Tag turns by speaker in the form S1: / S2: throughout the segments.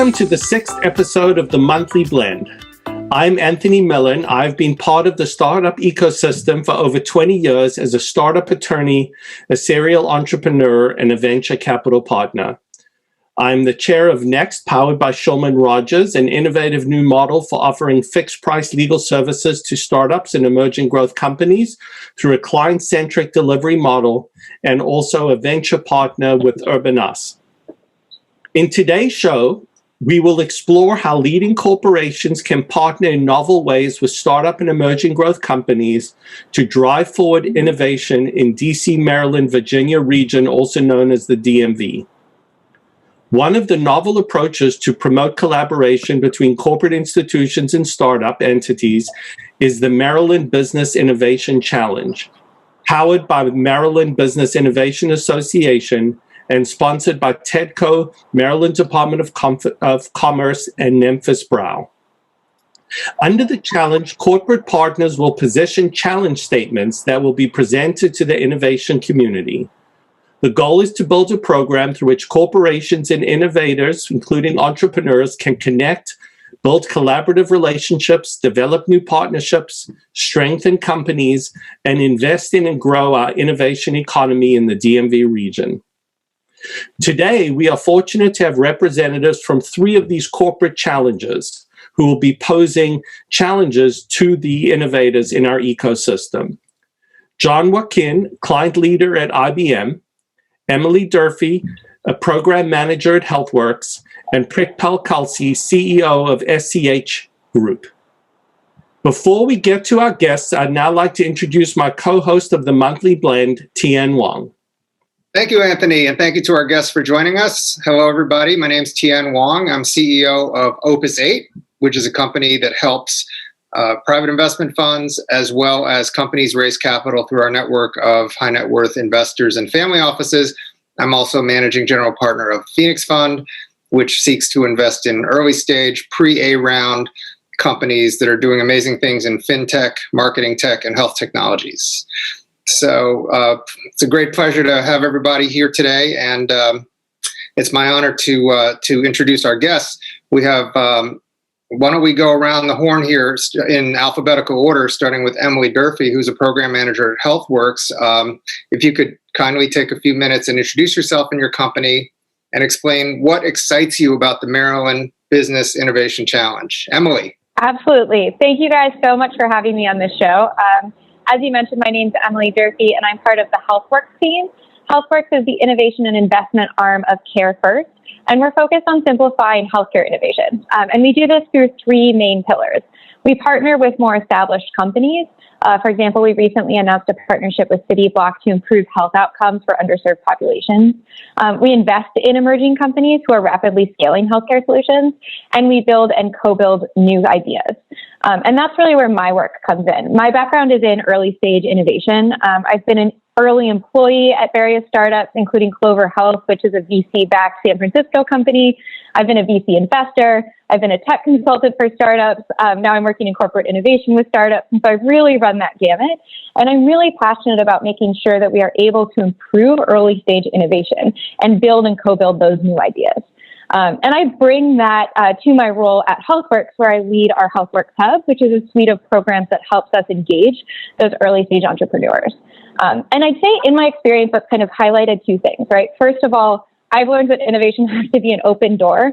S1: Welcome to the 6th episode of the Monthly Blend. I'm Anthony Millen. I've been part of the startup ecosystem for over 20 years as a startup attorney, a serial entrepreneur, and a venture capital partner. I'm the chair of Next, powered by Shulman Rogers, an innovative new model for offering fixed-price legal services to startups and emerging growth companies through a client-centric delivery model, and also a venture partner with Urban Us. In today's show, we will explore how leading corporations can partner in novel ways with startup and emerging growth companies to drive forward innovation in DC, Maryland, Virginia region, also known as the DMV. One of the novel approaches to promote collaboration between corporate institutions and startup entities is the Maryland Business Innovation Challenge, powered by the Maryland Business Innovation Association and sponsored by TEDCO, Maryland Department of Commerce, and Memphis Brow. Under the challenge, corporate partners will position challenge statements that will be presented to the innovation community. The goal is to build a program through which corporations and innovators, including entrepreneurs, can connect, build collaborative relationships, develop new partnerships, strengthen companies, and invest in and grow our innovation economy in the DMV region. Today, we are fortunate to have representatives from 3 of these corporate challenges who will be posing challenges to the innovators in our ecosystem. Joaquin, client leader at IBM, Emily Durfee, a program manager at HealthWorks, and Prikpal Kalsi, CEO of SCH Group. Before we get to our guests, I'd now like to introduce my co-host of the Monthly Blend, Tian Wang.
S2: Thank you, Anthony, and thank you to our guests for joining us. Hello, everybody. My name is Tian Wang. I'm CEO of Opus 8, which is a company that helps private investment funds as well as companies raise capital through our network of high net worth investors and family offices. I'm also managing general partner of Phoenix Fund, which seeks to invest in early stage, pre-A round companies that are doing amazing things in fintech, marketing tech, and health technologies. So it's a great pleasure to have everybody here today, and it's my honor to introduce our guests. We have, why don't we go around the horn here in alphabetical order, starting with Emily Durfee, who's a program manager at HealthWorks. If you could kindly take a few minutes and introduce yourself and your company and explain what excites you about the Maryland Business Innovation Challenge. Emily.
S3: Absolutely. Thank you guys so much for having me on this show. As you mentioned, my name is Emily Durfee, and I'm part of the HealthWorks team. HealthWorks is the innovation and investment arm of Care First, and we're focused on simplifying healthcare innovation. And we do this through 3 main pillars. We partner with more established companies. For example, we recently announced a partnership with CityBlock to improve health outcomes for underserved populations. We invest in emerging companies who are rapidly scaling healthcare solutions, and we build and co-build new ideas. And that's really where my work comes in. My background is in early stage innovation. I've been an early employee at various startups, including Clover Health, which is a VC-backed San Francisco company. I've been a VC investor. I've been a tech consultant for startups. Now I'm working in corporate innovation with startups. And so I've really run that gamut. And I'm really passionate about making sure that we are able to improve early stage innovation and build and co-build those new ideas. And I bring that to my role at HealthWorks, where I lead our HealthWorks Hub, which is a suite of programs that helps us engage those early stage entrepreneurs. And I'd say in my experience, that's kind of highlighted 2 things, right? First of all, I've learned that innovation has to be an open door.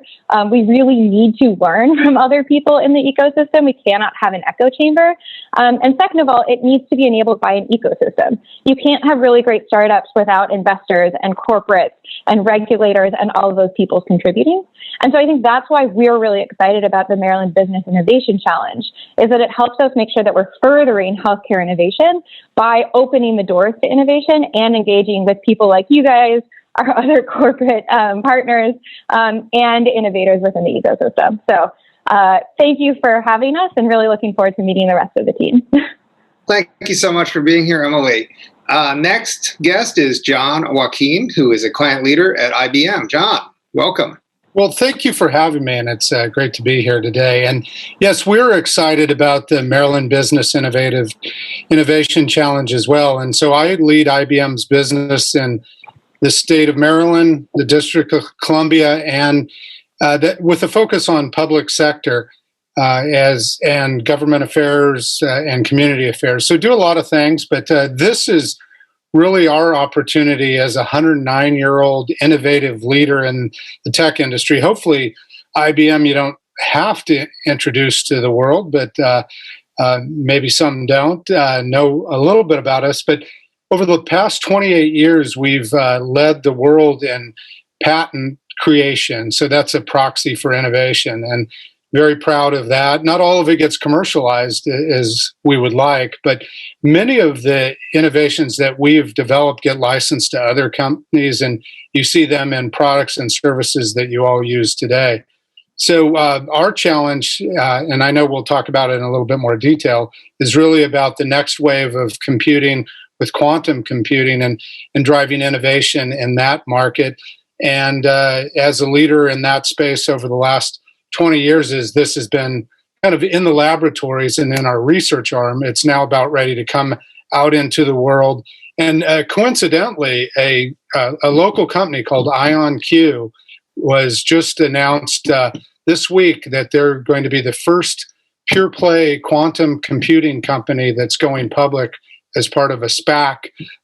S3: We really need to learn from other people in the ecosystem. We cannot have an echo chamber. And second of all, it needs to be enabled by an ecosystem. You can't have really great startups without investors and corporates and regulators and all of those people contributing. And so I think that's why we're really excited about the Maryland Business Innovation Challenge, is that it helps us make sure that we're furthering healthcare innovation by opening the doors to innovation and engaging with people like you guys, our other corporate partners, and innovators within the ecosystem. So thank you for having us, and really looking forward to meeting the rest of the team.
S2: Thank you so much for being here, Emily. Next guest is Joaquin, who is a client leader at IBM. John, welcome.
S4: Well, thank you for having me, and it's great to be here today. And yes, we're excited about the Maryland Business Innovation Challenge as well. And so I lead IBM's business in the state of Maryland, the District of Columbia, and with a focus on public sector and government affairs and community affairs. So do a lot of things, but this is really our opportunity as a 109-year-old innovative leader in the tech industry. Hopefully, IBM you don't have to introduce to the world, but maybe some don't know a little bit about us. But over the past 28 years, we've led the world in patent creation. So that's a proxy for innovation, and very proud of that. Not all of it gets commercialized as we would like, but many of the innovations that we've developed get licensed to other companies, and you see them in products and services that you all use today. So our challenge, and I know we'll talk about it in a little bit more detail, is really about the next wave of computing with quantum computing and driving innovation in that market. And as a leader in that space over the last 20 years, this has been kind of in the laboratories and in our research arm. It's now about ready to come out into the world. And coincidentally, a local company called IonQ was just announced this week that they're going to be the first pure play quantum computing company that's going public as part of a SPAC.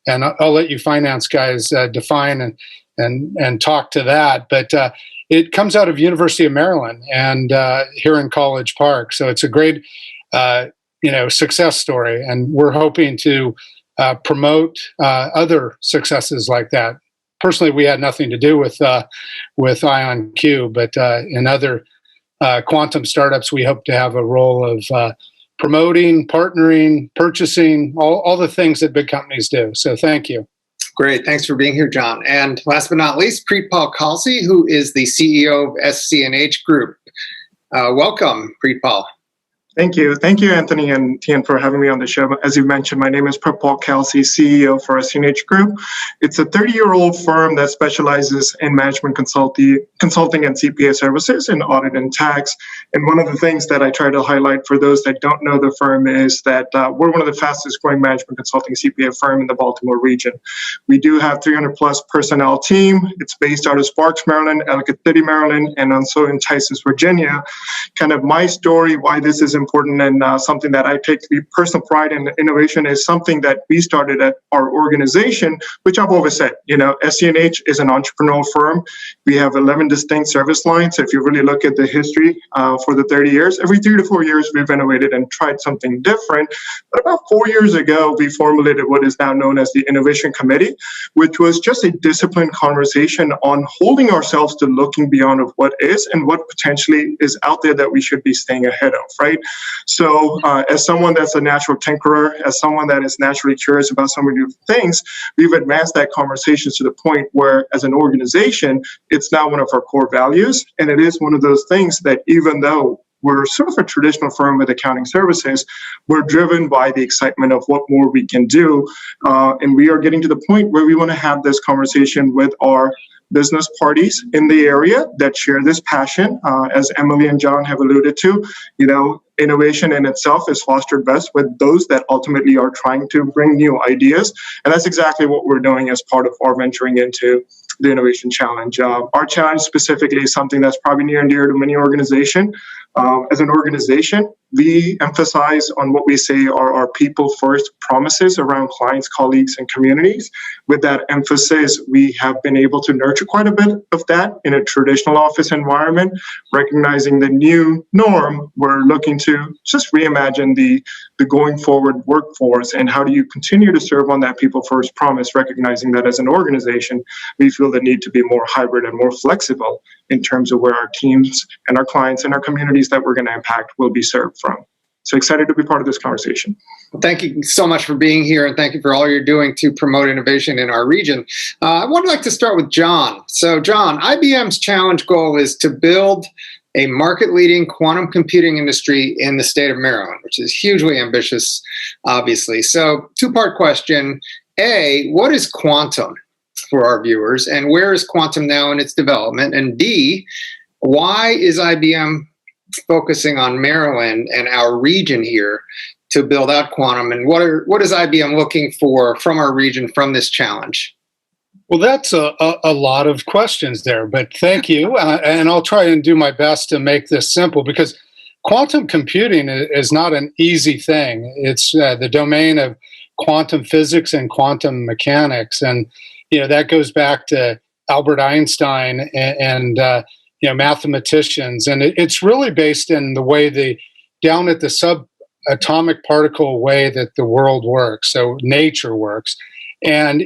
S4: And I'll let you finance guys define and talk to that. But it comes out of University of Maryland and here in College Park. So it's a great, success story. And we're hoping to promote other successes like that. Personally, we had nothing to do with IonQ, but in other quantum startups, we hope to have a role of promoting, partnering, purchasing, all the things that big companies do. So thank you.
S2: Great. Thanks for being here, John. And last but not least, Preetpal Khalsi, who is the CEO of SC&H Group. Welcome, Preetpal.
S5: Thank you. Thank you, Anthony and Tian, for having me on the show. As you mentioned, my name is Preetpal Khalsi, CEO for SC&H Group. It's a 30-year-old firm that specializes in management consulting and CPA services in audit and tax. And one of the things that I try to highlight for those that don't know the firm is that we're one of the fastest growing management consulting CPA firm in the Baltimore region. We do have 300 plus personnel team. It's based out of Sparks, Maryland, Ellicott City, Maryland, and also in Tysons, Virginia. Kind of my story, why this is important and something that I take personal pride in. Innovation is something that we started at our organization, which I've always said, SC&H is an entrepreneurial firm. We have 11 distinct service lines. If you really look at the history for the 30 years, every 3 to 4 years, we've innovated and tried something different. But about 4 years ago, we formulated what is now known as the Innovation Committee, which was just a disciplined conversation on holding ourselves to looking beyond of what is and what potentially is out there that we should be staying ahead of, right? So as someone that's a natural tinkerer, as someone that is naturally curious about so many different things, we've advanced that conversation to the point where as an organization, it's now one of our core values. And it is one of those things that even though we're sort of a traditional firm with accounting services, we're driven by the excitement of what more we can do. And we are getting to the point where we want to have this conversation with our business parties in the area that share this passion. As Emily and John have alluded to, innovation in itself is fostered best with those that ultimately are trying to bring new ideas. And that's exactly what we're doing as part of our venturing into the Innovation Challenge. Our challenge specifically is something that's probably near and dear to many organizations. As an organization, we emphasize on what we say are our people-first promises around clients, colleagues, and communities. With that emphasis, we have been able to nurture quite a bit of that in a traditional office environment, recognizing the new norm. We're looking to just reimagine the going forward workforce and how do you continue to serve on that people-first promise, recognizing that as an organization, we feel the need to be more hybrid and more flexible in terms of where our teams and our clients and our communities that we're going to impact will be served from. So excited to be part of this conversation.
S2: Well, thank you so much for being here, and thank you for all you're doing to promote innovation in our region. I would like to start with John. So John, IBM's challenge goal is to build a market-leading quantum computing industry in the state of Maryland, which is hugely ambitious, obviously. So two-part question. A, what is quantum for our viewers, and where is quantum now in its development? And D, why is IBM focusing on Maryland and our region here to build out quantum, and what is IBM looking for from our region from this challenge?
S4: Well, that's a lot of questions there, but thank you. And I'll try and do my best to make this simple because quantum computing is not an easy thing. It's the domain of quantum physics and quantum mechanics. And, that goes back to Albert Einstein and mathematicians. And it's really based in the way down at the subatomic particle way that the world works, so nature works. And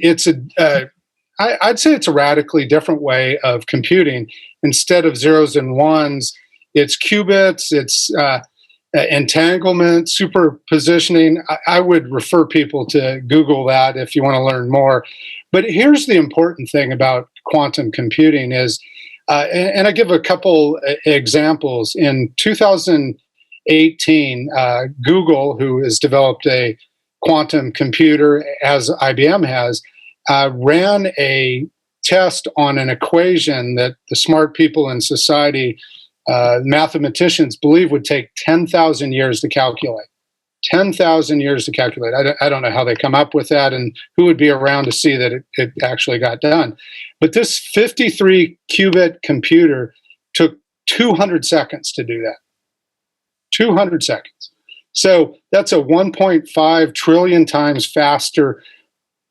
S4: I'd say it's a radically different way of computing. Instead of zeros and ones, it's qubits, it's entanglement, superpositioning. I would refer people to Google that if you want to learn more. But here's the important thing about quantum computing is, and I give a couple examples. In 2018, Google, who has developed a quantum computer, as IBM has, ran a test on an equation that the smart people in society, mathematicians, believe would take 10,000 years to calculate. 10,000 years to calculate. I don't know how they come up with that and who would be around to see that it actually got done. But this 53 qubit computer took 200 seconds to do that. 200 seconds. So that's a 1.5 trillion times faster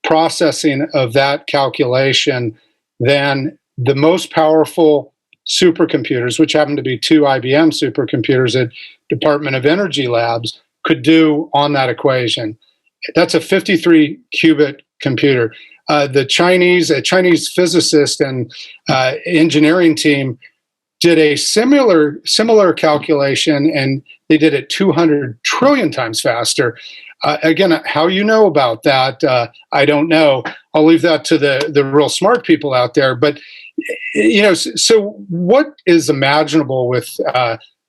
S4: processing of that calculation than the most powerful supercomputers, which happen to be 2 IBM supercomputers at Department of Energy labs, could do on that equation. That's a 53 qubit computer. A Chinese physicist and engineering team did a similar calculation, and they did it 200 trillion times faster. Again, how you know about that, I don't know. I'll leave that to the real smart people out there. But so what is imaginable with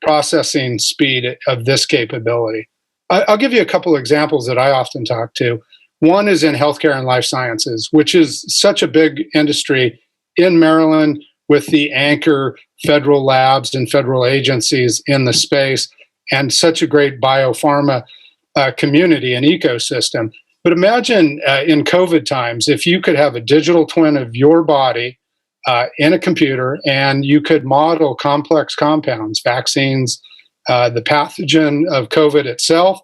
S4: processing speed of this capability? I'll give you a couple examples that I often talk to. One is in healthcare and life sciences, which is such a big industry in Maryland with the anchor federal labs and federal agencies in the space, and such a great biopharma community and ecosystem. But imagine in COVID times, if you could have a digital twin of your body in a computer, and you could model complex compounds, vaccines, the pathogen of COVID itself,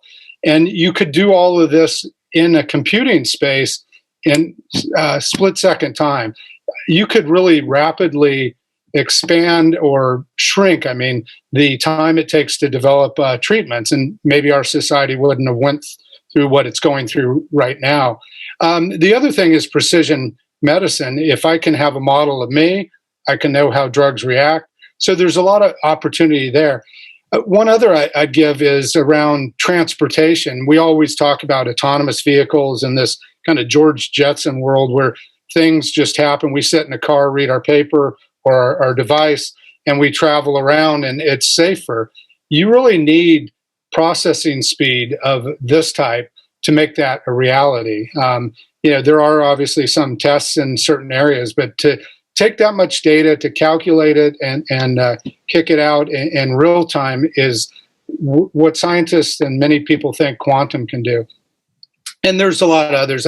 S4: and you could do all of this in a computing space in split-second time. You could really rapidly expand or shrink, the time it takes to develop treatments, and maybe our society wouldn't have went through what it's going through right now. The other thing is precision medicine. If I can have a model of me, I can know how drugs react. So there's a lot of opportunity there. One other I'd give is around transportation. We always talk about autonomous vehicles in this kind of George Jetson world where things just happen. We sit in a car, read our paper or our device, and we travel around, and it's safer. You really need processing speed of this type to make that a reality. There are obviously some tests in certain areas, but to take that much data, to calculate it and kick it out in real time is what scientists and many people think quantum can do. And there's a lot of others.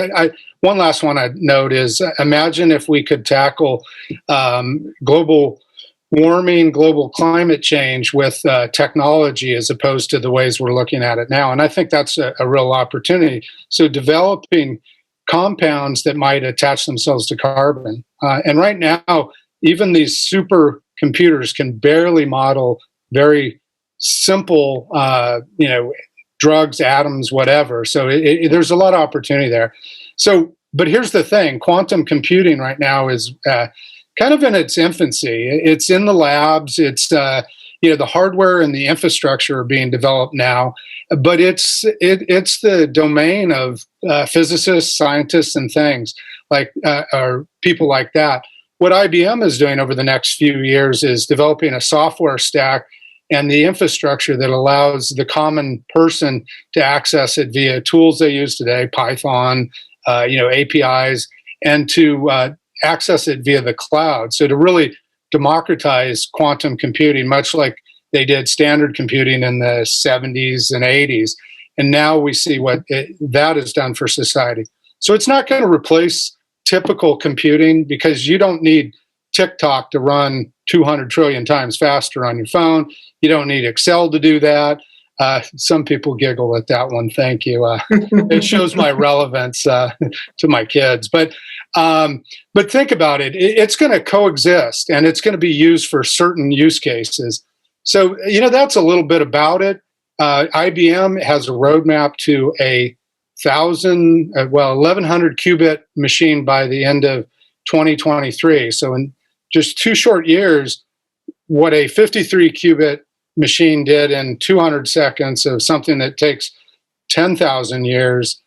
S4: One last one I'd note is, imagine if we could tackle global warming, global climate change with technology as opposed to the ways we're looking at it now. And I think that's a real opportunity. So developing compounds that might attach themselves to carbon. And right now, even these supercomputers can barely model very simple, drugs, atoms, whatever. So there's a lot of opportunity there. So, but here's the thing: quantum computing right now is kind of in its infancy. It's in the labs. It's the hardware and the infrastructure are being developed now, but it's the domain of physicists, scientists, and things like or people like that. What IBM is doing over the next few years is developing a software stack and the infrastructure that allows the common person to access it via tools they use today, Python, APIs, and to access it via the cloud. So to really democratize quantum computing, much like they did standard computing in the 70s and 80s. And now we see what that has done for society. So it's not going to replace typical computing, because you don't need TikTok to run 200 trillion times faster on your phone. You don't need Excel to do that. Some people giggle at that one. Thank you. It shows my relevance to my kids. But think about it. It's going to coexist, and it's going to be used for certain use cases. So, that's a little bit about it. IBM has a roadmap to a 1,100 qubit machine by the end of 2023. So in just 2 short years, what a 53 qubit machine did in 200 seconds of something that takes 10,000 years,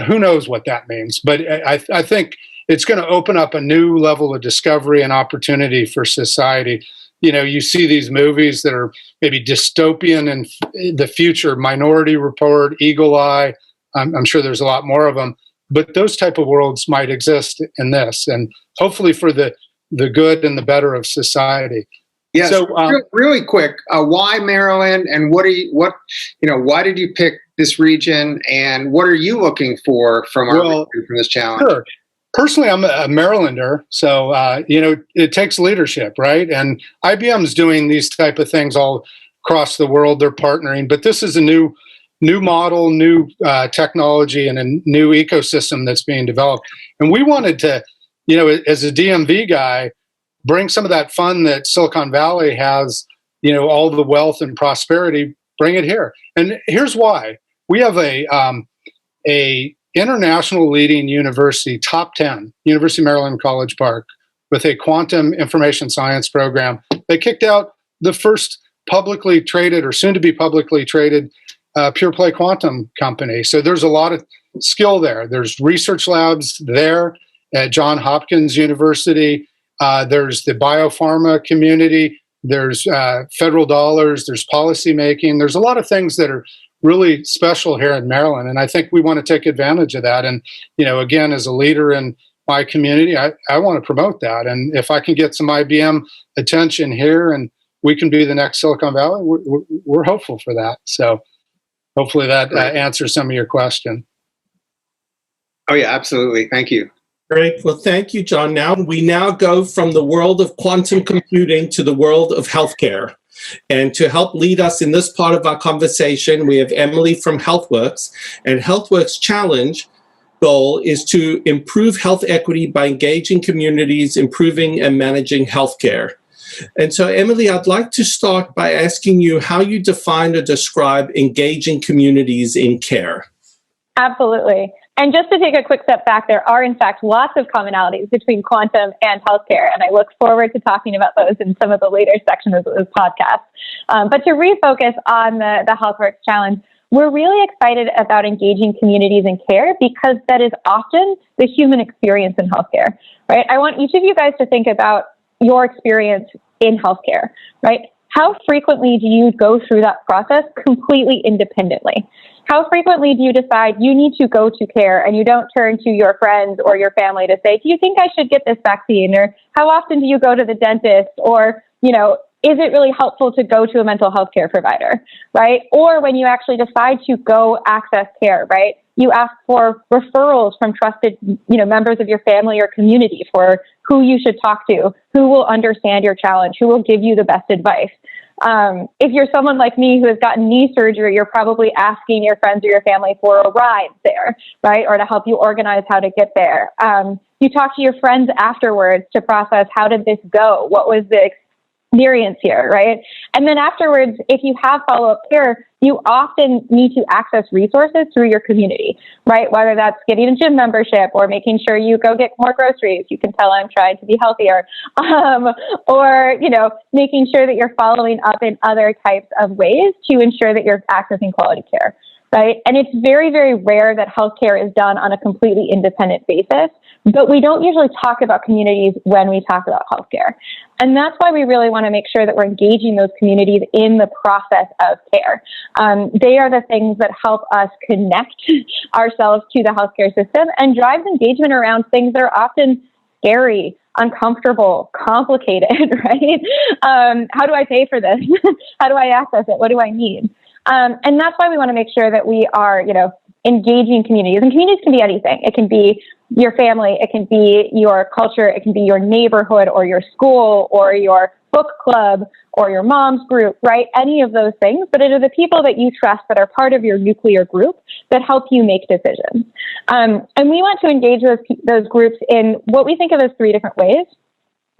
S4: who knows what that means? But I think it's going to open up a new level of discovery and opportunity for society. You see these movies that are maybe dystopian in the future, Minority Report, Eagle Eye. I'm sure there's a lot more of them, but those type of worlds might exist in this, and hopefully for the good and the better of society.
S2: Yes. So, really quick, why Maryland, and why did you pick this region, and what are you looking for from this challenge?
S4: Sure. Personally, I'm a Marylander, so it takes leadership, right? And IBM's doing these type of things all across the world. They're partnering, but this is a new model, new technology, and a new ecosystem that's being developed. And we wanted to, as a DMV guy, bring some of that fun that Silicon Valley has, all the wealth and prosperity, bring it here. And here's why. We have a international leading university, top 10, University of Maryland, College Park, with a quantum information science program. They kicked out the first publicly traded, or soon to be publicly traded, pure play quantum company. So there's a lot of skill there. There's research labs there at Johns Hopkins University. There's the biopharma community. There's federal dollars. There's policy making. There's a lot of things that are really special here in Maryland, and I think we want to take advantage of that. And again, as a leader in my community, I want to promote that. And if I can get some IBM attention here, and we can be the next Silicon Valley, we're hopeful for that. So hopefully that answers some of your question.
S2: Oh yeah, absolutely. Thank you.
S1: Great. Well, thank you, John. We now go from the world of quantum computing to the world of healthcare. And to help lead us in this part of our conversation, we have Emily from HealthWorks. And HealthWorks' challenge goal is to improve health equity by engaging communities, improving and managing healthcare. And so, Emily, I'd like to start by asking you how you define or describe engaging communities in care.
S3: Absolutely. And just to take a quick step back, there are, in fact, lots of commonalities between quantum and healthcare, and I look forward to talking about those in some of the later sections of this podcast. But to refocus on the HealthWorks Challenge, we're really excited about engaging communities in care because that is often the human experience in healthcare, right? I want each of you guys to think about your experience in healthcare, right? How frequently do you go through that process completely independently? How frequently do you decide you need to go to care and you don't turn to your friends or your family to say, do you think I should get this vaccine? Or how often do you go to the dentist? Or, is it really helpful to go to a mental health care provider, right? Or when you actually decide to go access care, right? You ask for referrals from trusted, members of your family or community for who you should talk to, who will understand your challenge, who will give you the best advice. If you're someone like me who has gotten knee surgery, you're probably asking your friends or your family for a ride there, right? Or to help you organize how to get there. You talk to your friends afterwards to process, how did this go? What was the experience here, right? And then afterwards, if you have follow-up care, you often need to access resources through your community, right? Whether that's getting a gym membership or making sure you go get more groceries. You can tell I'm trying to be healthier. Or, making sure that you're following up in other types of ways to ensure that you're accessing quality care, right? And it's very, very rare that healthcare is done on a completely independent basis, but we don't usually talk about communities when we talk about healthcare. And that's why we really want to make sure that we're engaging those communities in the process of care. They are the things that help us connect ourselves to the healthcare system and drives engagement around things that are often scary, uncomfortable, complicated, right? How do I pay for this? How do I access it? What do I need? And that's why we want to make sure that we are, engaging communities. And communities can be anything. It can be your family, it can be your culture, it can be your neighborhood or your school or your book club or your mom's group, right? Any of those things, but it are the people that you trust that are part of your nuclear group that help you make decisions. And we want to engage those groups in what we think of as 3 different ways.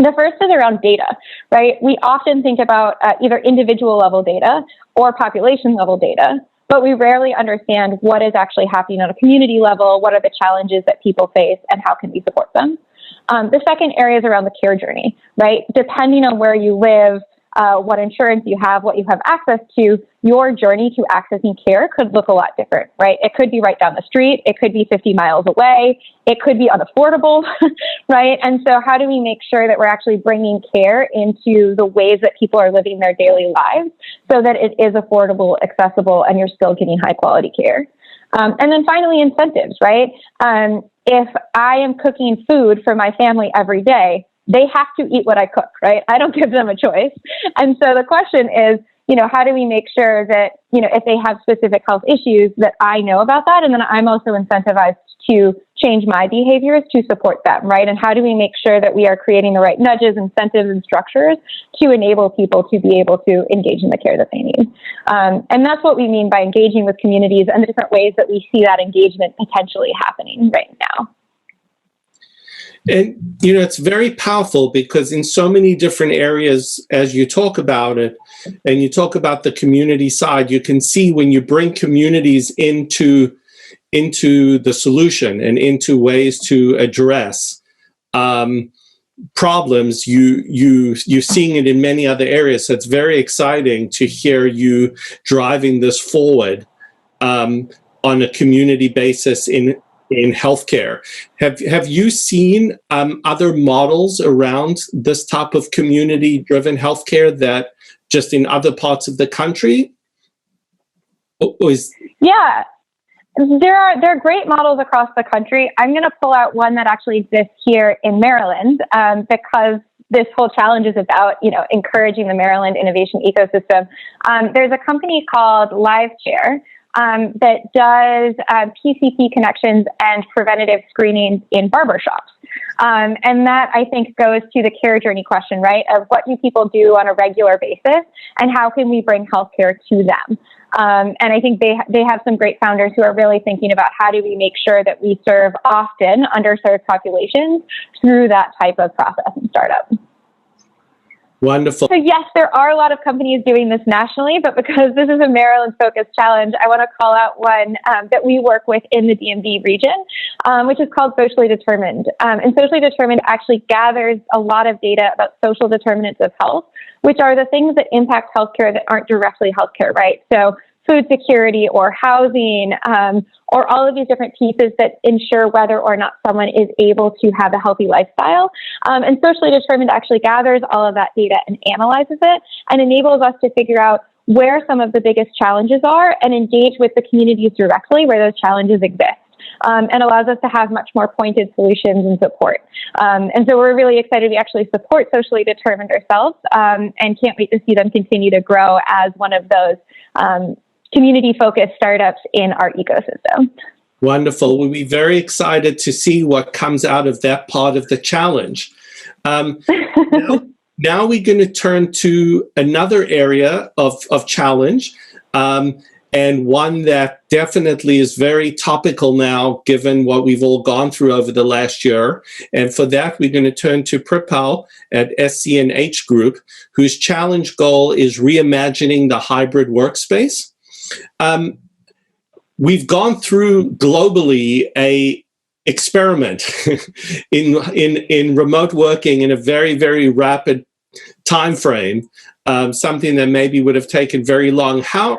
S3: The first is around data, right? We often think about either individual level data or population level data, but we rarely understand what is actually happening on a community level, what are the challenges that people face, and how can we support them. The second area is around the care journey, right? Depending on where you live, what insurance you have, what you have access to, your journey to accessing care could look a lot different, right? It could be right down the street. It could be 50 miles away. It could be unaffordable, right? And so how do we make sure that we're actually bringing care into the ways that people are living their daily lives so that it is affordable, accessible, and you're still getting high quality care? And then finally, incentives, right? If I am cooking food for my family every day, they have to eat what I cook, right? I don't give them a choice. And so the question is, how do we make sure that, if they have specific health issues, that I know about that? And then I'm also incentivized to change my behaviors to support them, right? And how do we make sure that we are creating the right nudges, incentives, and structures to enable people to be able to engage in the care that they need? And that's what we mean by engaging with communities and the different ways that we see that engagement potentially happening right now.
S1: And, it's very powerful because in so many different areas, as you talk about it, and you talk about the community side, you can see when you bring communities into the solution and into ways to address problems, you're seeing it in many other areas. So it's very exciting to hear you driving this forward on a community basis in healthcare. Have you seen other models around this type of community-driven healthcare that just in other parts of the country?
S3: Yeah, there are great models across the country. I'm going to pull out one that actually exists here in Maryland because this whole challenge is about, encouraging the Maryland innovation ecosystem. There's a company called LiveChair that does PCP connections and preventative screenings in barbershops. And that, I think, goes to the care journey question, right? Of what do people do on a regular basis and how can we bring healthcare to them? And I think they have some great founders who are really thinking about how do we make sure that we serve often underserved populations through that type of process and startup.
S1: Wonderful.
S3: So yes, there are a lot of companies doing this nationally, but because this is a Maryland-focused challenge, I want to call out one that we work with in the DMV region, which is called Socially Determined. And Socially Determined actually gathers a lot of data about social determinants of health, which are the things that impact healthcare that aren't directly healthcare, right? So food security or housing, or all of these different pieces that ensure whether or not someone is able to have a healthy lifestyle. And Socially Determined actually gathers all of that data and analyzes it and enables us to figure out where some of the biggest challenges are and engage with the communities directly where those challenges exist. And allows us to have much more pointed solutions and support. And so we're really excited. We actually support Socially Determined ourselves and can't wait to see them continue to grow as one of those community-focused startups in our ecosystem.
S1: Wonderful. We'll be very excited to see what comes out of that part of the challenge. Now we're going to turn to another area of challenge, and one that definitely is very topical now, given what we've all gone through over the last year. And for that, we're going to turn to Pripal at SCNH Group, whose challenge goal is reimagining the hybrid workspace. We've gone through globally a experiment in remote working in a very, very rapid time frame, something that maybe would have taken very long. How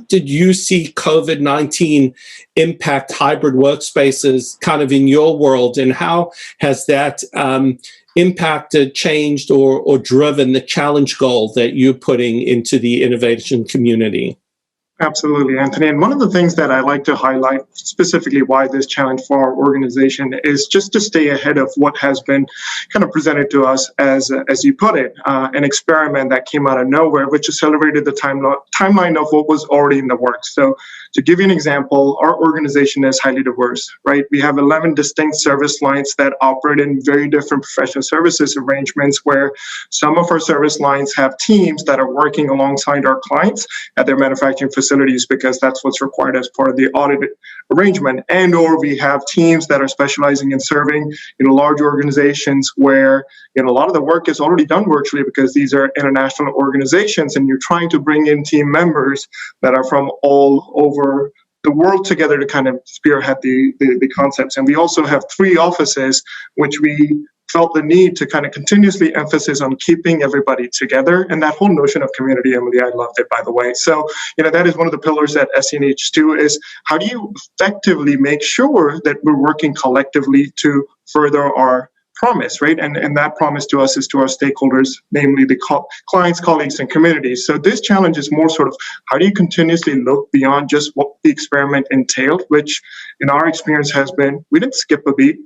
S1: did you see COVID-19 impact hybrid workspaces kind of in your world, and how has that impacted, changed, or driven the challenge goal that you're putting into the innovation community?
S5: Absolutely, Anthony. And one of the things that I like to highlight, specifically why this challenge for our organization, is just to stay ahead of what has been kind of presented to us as you put it, an experiment that came out of nowhere, which accelerated the timeline of what was already in the works. So to give you an example, our organization is highly diverse, right? We have 11 distinct service lines that operate in very different professional services arrangements, where some of our service lines have teams that are working alongside our clients at their manufacturing facilities, because that's what's required as part of the audit arrangement. And or we have teams that are specializing in serving large organizations where a lot of the work is already done virtually, because these are international organizations and you're trying to bring in team members that are from all over the world together to kind of spearhead the concepts. And we also have 3 offices, which we felt the need to kind of continuously emphasize on keeping everybody together. And that whole notion of community, Emily, I loved it, by the way. So, that is one of the pillars at SCNH2, is how do you effectively make sure that we're working collectively to further our promise, right? And that promise to us is to our stakeholders, namely the clients, colleagues, and communities. So this challenge is more sort of how do you continuously look beyond just what the experiment entailed, which in our experience has been, we didn't skip a beat.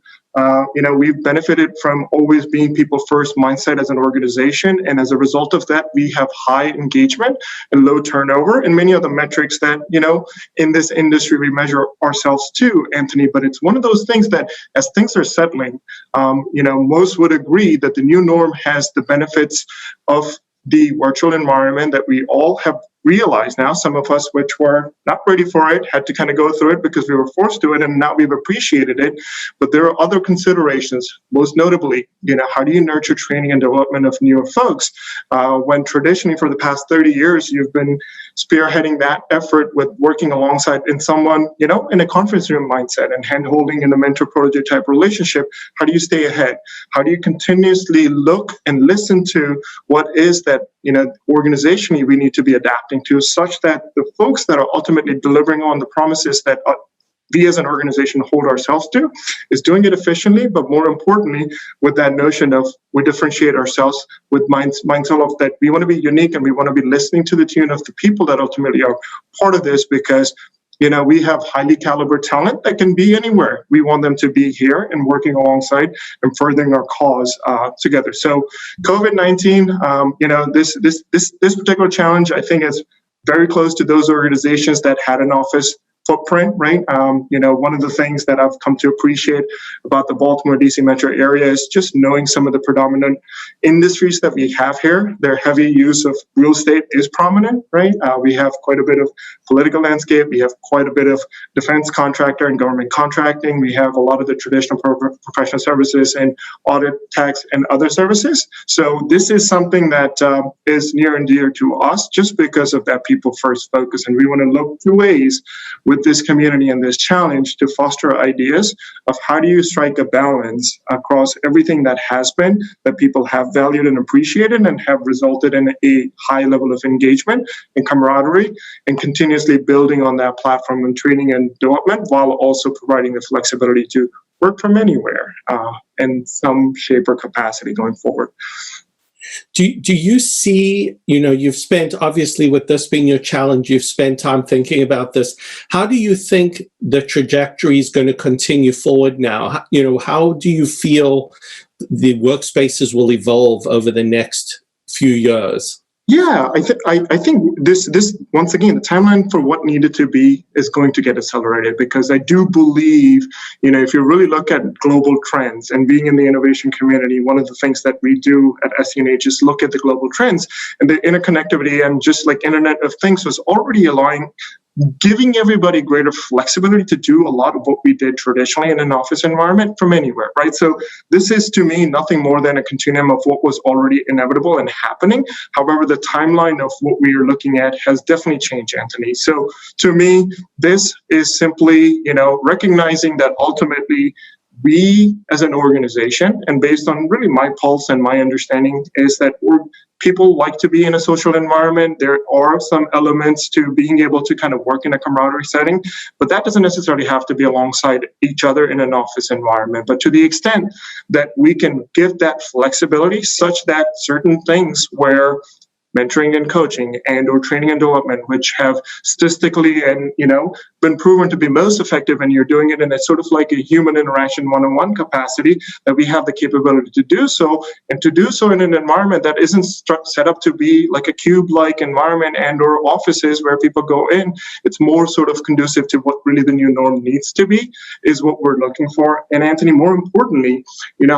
S5: We've benefited from always being people first mindset as an organization. And as a result of that, we have high engagement and low turnover and many other metrics that, in this industry, we measure ourselves to, Anthony. But it's one of those things that as things are settling, most would agree that the new norm has the benefits of the virtual environment that we all have realized now. Some of us which were not ready for it had to kind of go through it because we were forced to it, and now we've appreciated it. But there are other considerations, most notably, how do you nurture training and development of newer folks when traditionally for the past 30 years you've been spearheading that effort with working alongside in someone, in a conference room mindset and hand-holding in a mentor-protege type relationship. How do you stay ahead? How do you continuously look and listen to what is that, organizationally we need to be adapting to, such that the folks that are ultimately delivering on the promises that we as an organization hold ourselves to is doing it efficiently, but more importantly, with that notion of we differentiate ourselves with mindset of that we want to be unique and we want to be listening to the tune of the people that ultimately are part of this, because we have highly caliber talent that can be anywhere. We want them to be here and working alongside and furthering our cause together. So COVID-19, this particular challenge, I think, is very close to those organizations that had an office footprint, right? One of the things that I've come to appreciate about the Baltimore, DC metro area is just knowing some of the predominant industries that we have here. Their heavy use of real estate is prominent, right? We have quite a bit of political landscape. We have quite a bit of defense contractor and government contracting. We have a lot of the traditional professional services and audit, tax, and other services. So this is something that is near and dear to us just because of that people first focus. And we want to look through ways with this community and this challenge to foster ideas of how do you strike a balance across everything that has been, that people have valued and appreciated and have resulted in a high level of engagement and camaraderie, and continuously building on that platform and training and development, while also providing the flexibility to work from anywhere in some shape or capacity going forward.
S1: Do you see, you've spent, obviously with this being your challenge, you've spent time thinking about this. How do you think the trajectory is going to continue forward now? How do you feel the workspaces will evolve over the next few years?
S5: Yeah, I think this once again, the timeline for what needed to be is going to get accelerated, because I do believe, if you really look at global trends and being in the innovation community, one of the things that we do at SCNH is look at the global trends, and the interconnectivity and just like Internet of Things was already giving everybody greater flexibility to do a lot of what we did traditionally in an office environment from anywhere, right? So this is, to me, nothing more than a continuum of what was already inevitable and happening. However, the timeline of what we are looking at has definitely changed, Anthony. So to me, this is simply, recognizing that ultimately we as an organization, and based on really my pulse and my understanding, is that people like to be in a social environment. There are some elements to being able to kind of work in a camaraderie setting, but that doesn't necessarily have to be alongside each other in an office environment. But to the extent that we can give that flexibility such that certain things where mentoring and coaching and or training and development, which have statistically and, been proven to be most effective, and you're doing it in a sort of like a human interaction one-on-one capacity, that we have the capability to do so, and to do so in an environment that isn't set up to be like a cube-like environment and or offices where people go in. It's more sort of conducive to what really the new norm needs to be, is what we're looking for. And Anthony, more importantly,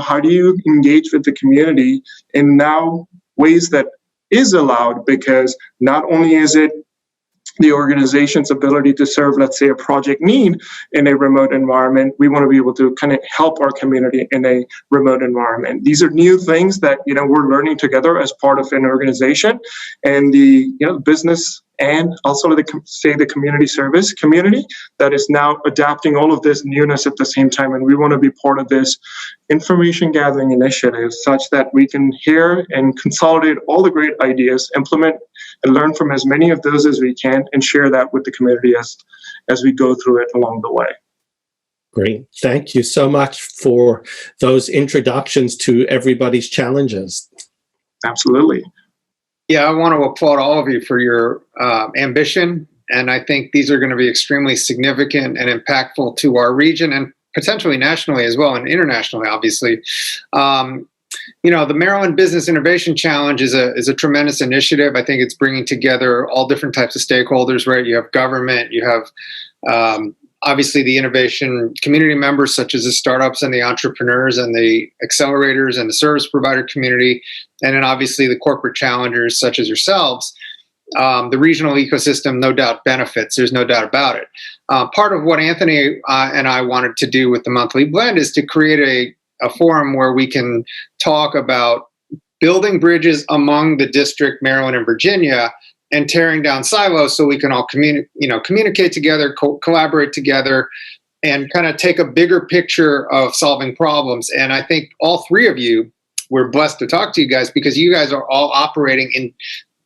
S5: how do you engage with the community in now ways that is allowed? Because not only is it the organization's ability to serve, let's say, a project need in a remote environment, we want to be able to kind of help our community in a remote environment. These are new things that, we're learning together as part of an organization, and the, business and also the community service community that is now adapting all of this newness at the same time. And we want to be part of this information gathering initiative such that we can hear and consolidate all the great ideas, implement and learn from as many of those as we can, and share that with the community as we go through it along the way.
S1: Great. Thank you so much for those introductions to everybody's challenges.
S5: Absolutely.
S2: Yeah, I want to applaud all of you for your ambition. And I think these are going to be extremely significant and impactful to our region, and potentially nationally as well, and internationally, obviously. The Maryland Business Innovation Challenge is a tremendous initiative. I think it's bringing together all different types of stakeholders, right? You have government, you have obviously the innovation community members, such as the startups and the entrepreneurs and the accelerators and the service provider community, and then obviously the corporate challengers, such as yourselves. The regional ecosystem, no doubt, benefits. There's no doubt about it. Part of what Anthony and I wanted to do with the monthly blend is to create a forum where we can talk about building bridges among the district, Maryland and Virginia, and tearing down silos so we can all communicate together, collaborate together, and kind of take a bigger picture of solving problems. And I think all three of you, we're blessed to talk to you guys, because you guys are all operating in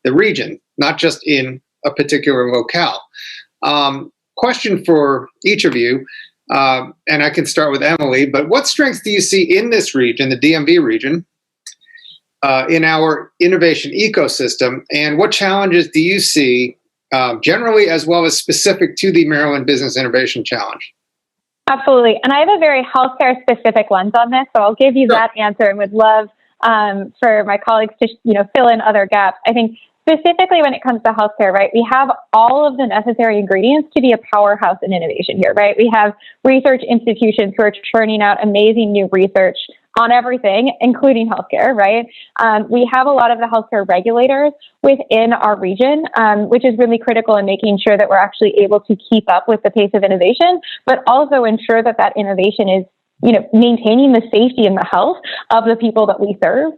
S2: the region, not just in a particular locale. Question for each of you, and I can start with Emily, but what strengths do you see in this region, the DMV region, in our innovation ecosystem, and what challenges do you see generally as well as specific to the Maryland Business Innovation Challenge?
S3: Absolutely. And I have a very healthcare specific lens on this, so I'll give you that answer, and would love for my colleagues to fill in other gaps. I think specifically when it comes to healthcare, right, we have all of the necessary ingredients to be a powerhouse in innovation here, right? We have research institutions who are churning out amazing new research on everything, including healthcare, right? We have a lot of the healthcare regulators within our region, which is really critical in making sure that we're actually able to keep up with the pace of innovation, but also ensure that that innovation is maintaining the safety and the health of the people that we serve.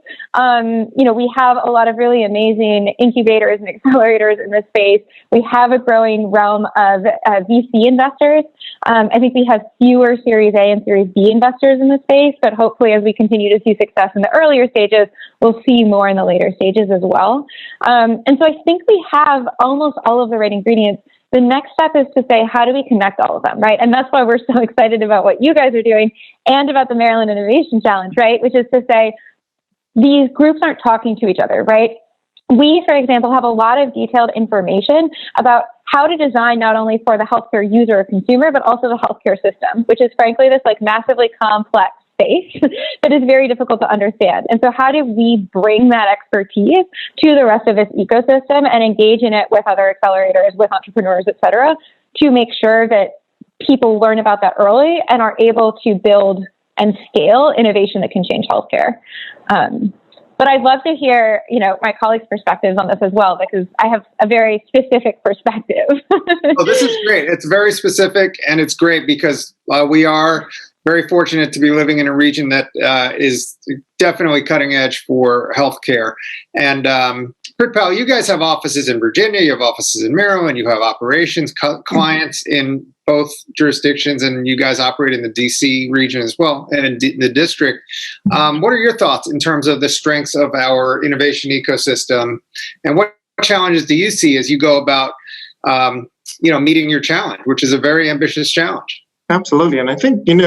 S3: We have a lot of really amazing incubators and accelerators in this space. We have a growing realm of VC investors. I think we have fewer Series A and Series B investors in the space, but hopefully as we continue to see success in the earlier stages, we'll see more in the later stages as well. And so I think we have almost all of the right ingredients. The next step is to say, how do we connect all of them, right? And that's why we're so excited about what you guys are doing and about the Maryland Innovation Challenge, right? Which is to say, these groups aren't talking to each other, right? We, for example, have a lot of detailed information about how to design not only for the healthcare user or consumer, but also the healthcare system, which is frankly this massively complex space that is very difficult to understand. And so how do we bring that expertise to the rest of this ecosystem and engage in it with other accelerators, with entrepreneurs, et cetera, to make sure that people learn about that early and are able to build and scale innovation that can change healthcare. But I'd love to hear, my colleagues' perspectives on this as well, because I have a very specific perspective.
S2: Oh, this is great. It's very specific, and it's great because we are very fortunate to be living in a region that is definitely cutting edge for healthcare. And Pritpal, you guys have offices in Virginia, you have offices in Maryland, you have operations clients in both jurisdictions, and you guys operate in the DC region as well, and in the district. What are your thoughts in terms of the strengths of our innovation ecosystem, and what challenges do you see as you go about, meeting your challenge, which is a very ambitious challenge?
S5: Absolutely. And I think, I'm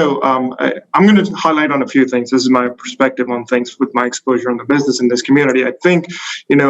S5: going to highlight on a few things. This is my perspective on things with my exposure on the business in this community. I think,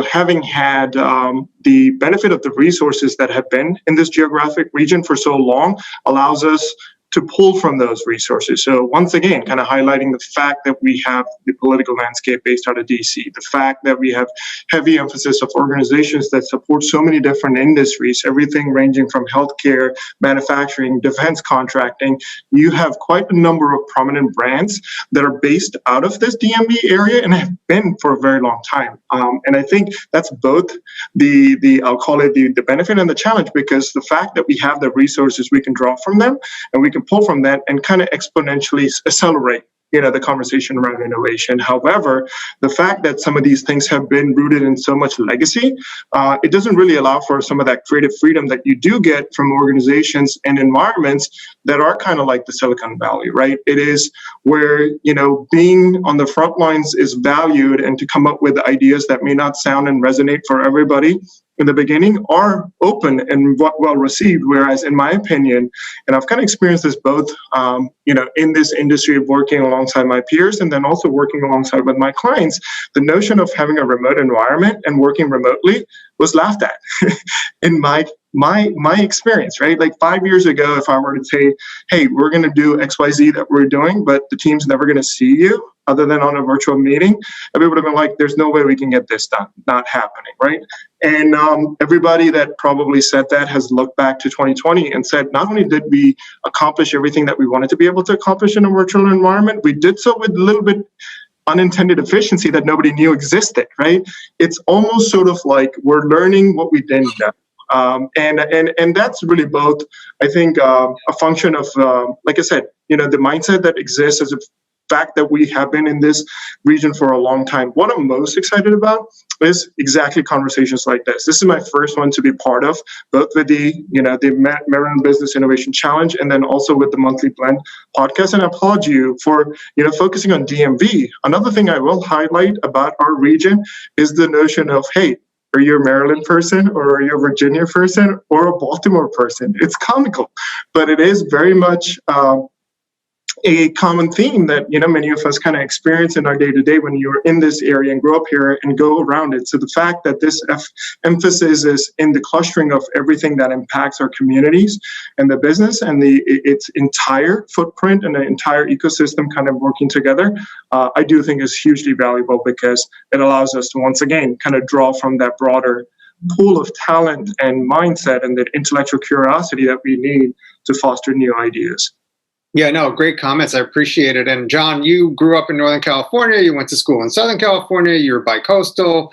S5: having had the benefit of the resources that have been in this geographic region for so long allows us to pull from those resources. So once again, kind of highlighting the fact that we have the political landscape based out of DC, the fact that we have heavy emphasis of organizations that support so many different industries, everything ranging from healthcare, manufacturing, defense contracting. You have quite a number of prominent brands that are based out of this DMV area and have been for a very long time. And I think that's both the I'll call it the benefit and the challenge, because the fact that we have the resources, we can draw from them and we can pull from that and kind of exponentially accelerate the conversation around innovation. However, the fact that some of these things have been rooted in so much legacy, it doesn't really allow for some of that creative freedom that you do get from organizations and environments that are kind of like the Silicon Valley, right? It is where, being on the front lines is valued, and to come up with ideas that may not sound and resonate for everybody in the beginning are open and well received. Whereas in my opinion, and I've kind of experienced this both, in this industry of working alongside my peers and then also working alongside with my clients, the notion of having a remote environment and working remotely was laughed at in my experience, right? Like 5 years ago, if I were to say, hey, we're going to do XYZ that we're doing, but the team's never going to see you other than on a virtual meeting, everybody would have been like, there's no way we can get this done. Not happening, right? And everybody that probably said that has looked back to 2020 and said, not only did we accomplish everything that we wanted to be able to accomplish in a virtual environment, we did so with a little bit unintended efficiency that nobody knew existed, right? It's almost sort of like we're learning what we didn't know. And that's really both, I think, a function of, like I said, the mindset that exists as a fact that we have been in this region for a long time. What I'm most excited about is exactly conversations like this. This is my first one to be part of, both with the Maryland Business Innovation Challenge and then also with the Monthly Blend podcast. And I applaud you for, focusing on DMV. Another thing I will highlight about our region is the notion of, hey, are you a Maryland person or are you a Virginia person or a Baltimore person? It's comical, but it is very much a common theme that many of us kind of experience in our day-to-day when you're in this area and grow up here and go around it. So the fact that this emphasis is in the clustering of everything that impacts our communities and the business and its entire footprint and the entire ecosystem kind of working together, I do think is hugely valuable, because it allows us to once again kind of draw from that broader pool of talent and mindset and the intellectual curiosity that we need to foster new ideas.
S2: Yeah, no, great comments. I appreciate it. And John, you grew up in Northern California. You went to school in Southern California. You're bi-coastal.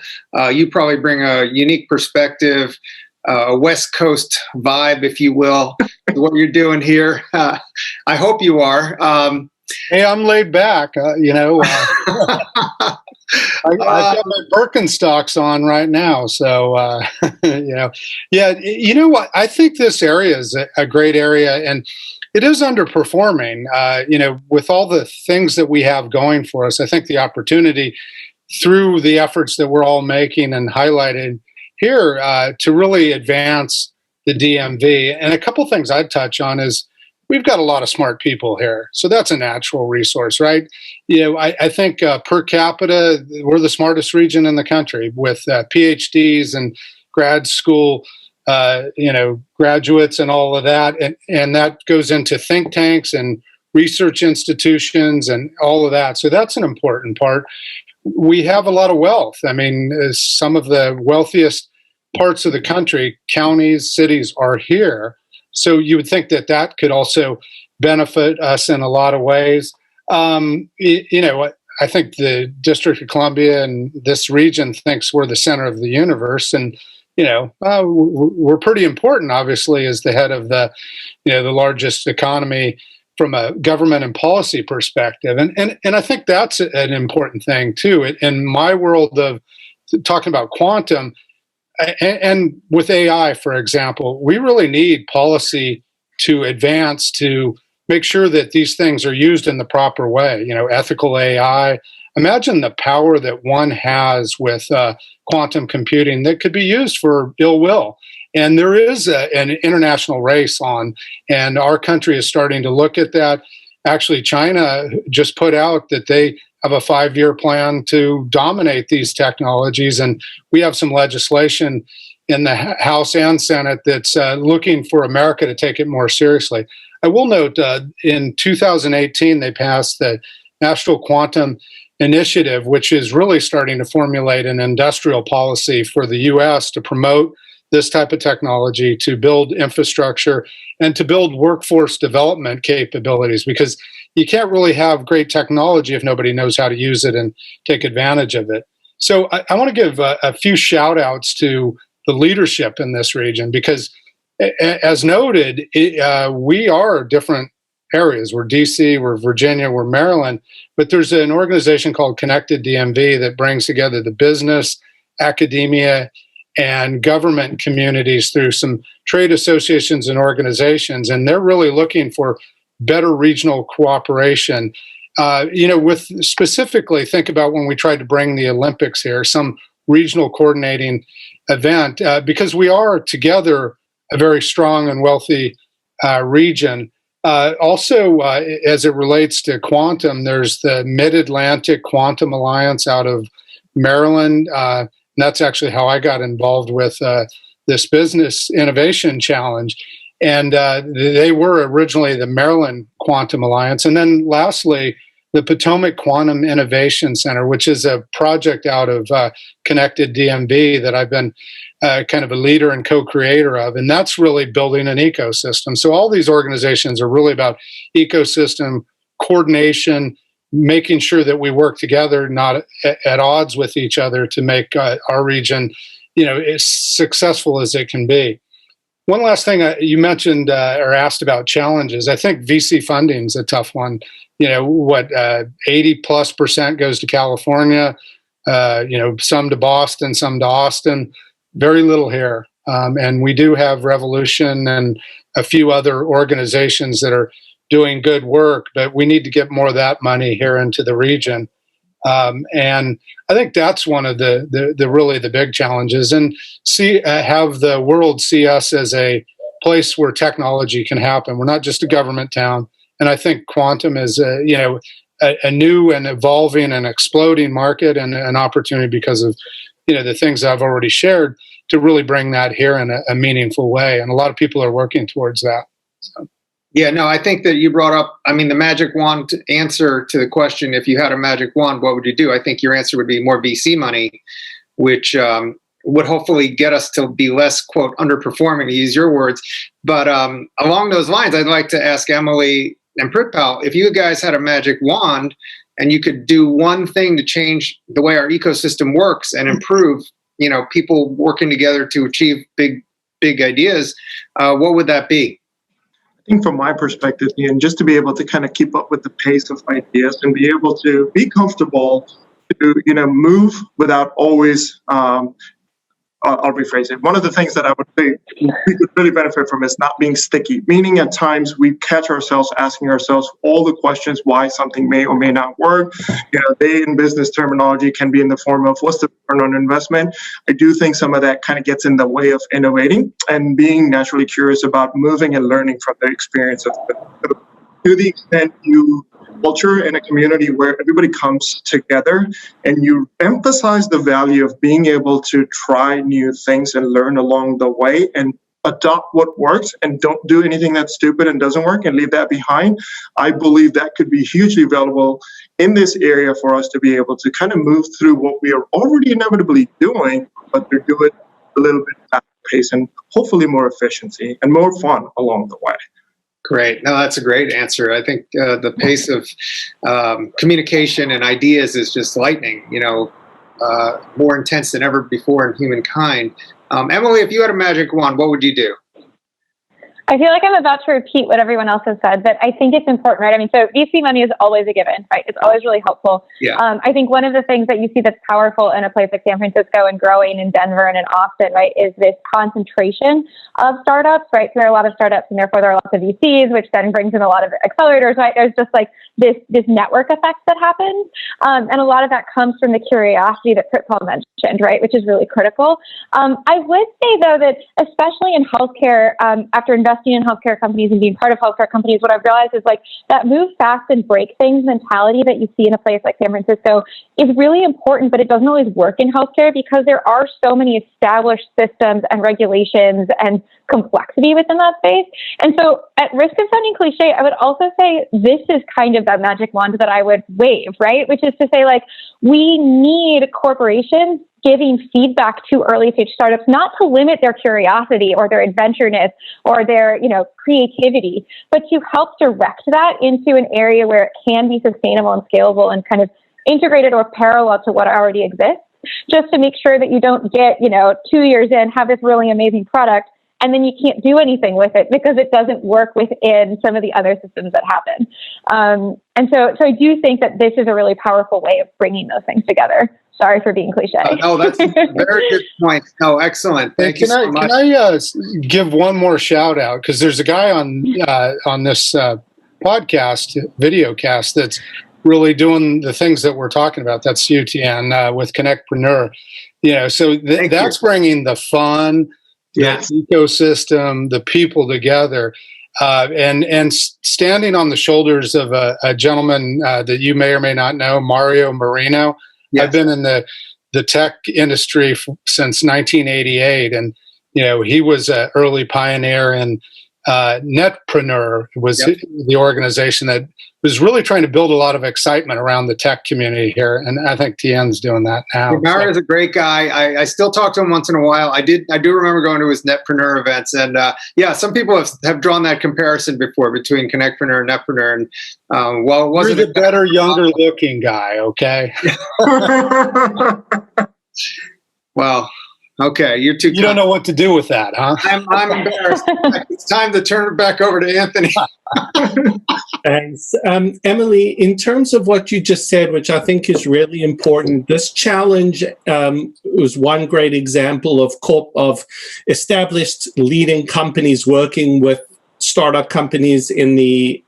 S2: You probably bring a unique perspective, a West Coast vibe, if you will, to what you're doing here. I hope you are.
S4: Hey, I'm laid back. I got my Birkenstocks on right now. So, yeah, you know what? I think this area is a great area, and it is underperforming. With all the things that we have going for us, I think the opportunity through the efforts that we're all making and highlighted here to really advance the DMV. And a couple things I'd touch on is we've got a lot of smart people here. So that's a natural resource, right? I think per capita, we're the smartest region in the country with PhDs and grad school graduates and all of that. And that goes into think tanks and research institutions and all of that. So that's an important part. We have a lot of wealth. I mean, some of the wealthiest parts of the country, counties, cities are here. So you would think that that could also benefit us in a lot of ways. I think the District of Columbia and this region thinks we're the center of the universe. And we're pretty important, obviously, as the head of the largest economy from a government and policy perspective. And I think that's an important thing, too. In my world of talking about quantum and with AI, for example, we really need policy to advance to make sure that these things are used in the proper way, ethical AI. Imagine the power that one has with quantum computing that could be used for ill will. And there is an international race on, and our country is starting to look at that. Actually, China just put out that they have a 5-year plan to dominate these technologies, and we have some legislation in the House and Senate that's looking for America to take it more seriously. I will note in 2018, they passed the National Quantum Initiative, which is really starting to formulate an industrial policy for the U.S. to promote this type of technology, to build infrastructure, and to build workforce development capabilities, because you can't really have great technology if nobody knows how to use it and take advantage of it. So I want to give a few shout outs to the leadership in this region, because as noted, we are different areas. We're DC, we're Virginia, we're Maryland, but there's an organization called Connected DMV that brings together the business, academia, and government communities through some trade associations and organizations, and they're really looking for better regional cooperation. With specifically, think about when we tried to bring the Olympics here, some regional coordinating event, because we are together a very strong and wealthy region. Also, as it relates to quantum, there's the Mid-Atlantic Quantum Alliance out of Maryland. And that's actually how I got involved with this business innovation challenge. And they were originally the Maryland Quantum Alliance. And then lastly, the Potomac Quantum Innovation Center, which is a project out of Connected DMV that I've been kind of a leader and co-creator of. And that's really building an ecosystem. So all these organizations are really about ecosystem coordination, making sure that we work together, not at odds with each other, to make our region, as successful as it can be. One last thing you mentioned or asked about challenges. I think VC funding is a tough one. 80+% goes to California, some to Boston, some to Austin, very little here. And we do have Revolution and a few other organizations that are doing good work, but we need to get more of that money here into the region. And I think that's one of the really the big challenges, and have the world see us as a place where technology can happen. We're not just a government town. And I think quantum is a new and evolving and exploding market, and an opportunity because of, the things I've already shared, to really bring that here in a meaningful way. And a lot of people are working towards that. So.
S2: Yeah, no, I think that you brought up, the magic wand answer to the question, if you had a magic wand, what would you do? I think your answer would be more VC money, which would hopefully get us to be less, quote, underperforming, to use your words. But along those lines, I'd like to ask Emily and Pritpal, if you guys had a magic wand and you could do one thing to change the way our ecosystem works and improve, people working together to achieve big ideas, what would that be?
S5: I think from my perspective, Ian, just to be able to kind of keep up with the pace of ideas and be able to be comfortable to, move without always, I'll rephrase it. One of the things that I would say we could really benefit from is not being sticky, meaning at times we catch ourselves asking ourselves all the questions why something may or may not work. They in business terminology can be in the form of what's the return on investment. I do think some of that kind of gets in the way of innovating and being naturally curious about moving and learning from the experience of it. To the extent you culture in a community where everybody comes together and you emphasize the value of being able to try new things and learn along the way and adopt what works and don't do anything that's stupid and doesn't work and leave that behind, I believe that could be hugely valuable in this area for us to be able to kind of move through what we are already inevitably doing, but to do it a little bit faster pace and hopefully more efficiency and more fun along the way.
S2: Great. No, that's a great answer. I think the pace of communication and ideas is just lightning, more intense than ever before in humankind. Emily, if you had a magic wand, what would you do?
S3: I feel like I'm about to repeat what everyone else has said, but I think it's important, right? I mean, so VC money is always a given, right? It's always really helpful.
S2: Yeah.
S3: I think one of the things that you see that's powerful in a place like San Francisco and growing in Denver and in Austin, right, is this concentration of startups, right? So there are a lot of startups and therefore there are lots of VCs, which then brings in a lot of accelerators, right? There's just like this network effect that happens. And a lot of that comes from the curiosity that Pritpal mentioned, right? Which is really critical. I would say though that especially in healthcare, after investing in healthcare companies and being part of healthcare companies, what I've realized is like that move fast and break things mentality that you see in a place like San Francisco is really important, but it doesn't always work in healthcare because there are so many established systems and regulations and complexity within that space. And so at risk of sounding cliche, I would also say this is kind of that magic wand that I would wave, right? Which is to say like, we need corporations giving feedback to early stage startups, not to limit their curiosity or their adventureness or their, creativity, but to help direct that into an area where it can be sustainable and scalable and kind of integrated or parallel to what already exists, just to make sure that you don't get, 2 years in, have this really amazing product, and then you can't do anything with it because it doesn't work within some of the other systems that happen. And so I do think that this is a really powerful way of bringing those things together. Sorry for being cliche.
S2: No, that's a very good point. No, excellent. Thank you so much.
S4: Can I give one more shout out? Because there's a guy on this podcast, video cast, that's really doing the things that we're talking about. That's you, Tian, with CONNECTpreneur. So that's bringing the fun,
S2: yes,
S4: the ecosystem, the people together. And standing on the shoulders of a gentleman that you may or may not know, Mario Marino. Yes. I've been in the tech industry since 1988, and he was an early pioneer in Netpreneur was the organization that was really trying to build a lot of excitement around the tech community here, and I think Tien's doing that now.
S2: Mario is a great guy. I still talk to him once in a while. I do remember going to his Netpreneur events, and some people have drawn that comparison before between CONNECTpreneur and Netpreneur. And wasn't
S4: you're the better, younger looking guy, okay?
S2: Well. Okay, you're too.
S4: You don't know what to do with that, huh?
S2: I'm embarrassed. It's time to turn it back over to Anthony.
S1: Thanks. Emily, in terms of what you just said, which I think is really important, this challenge was one great example of established leading companies working with startup companies in the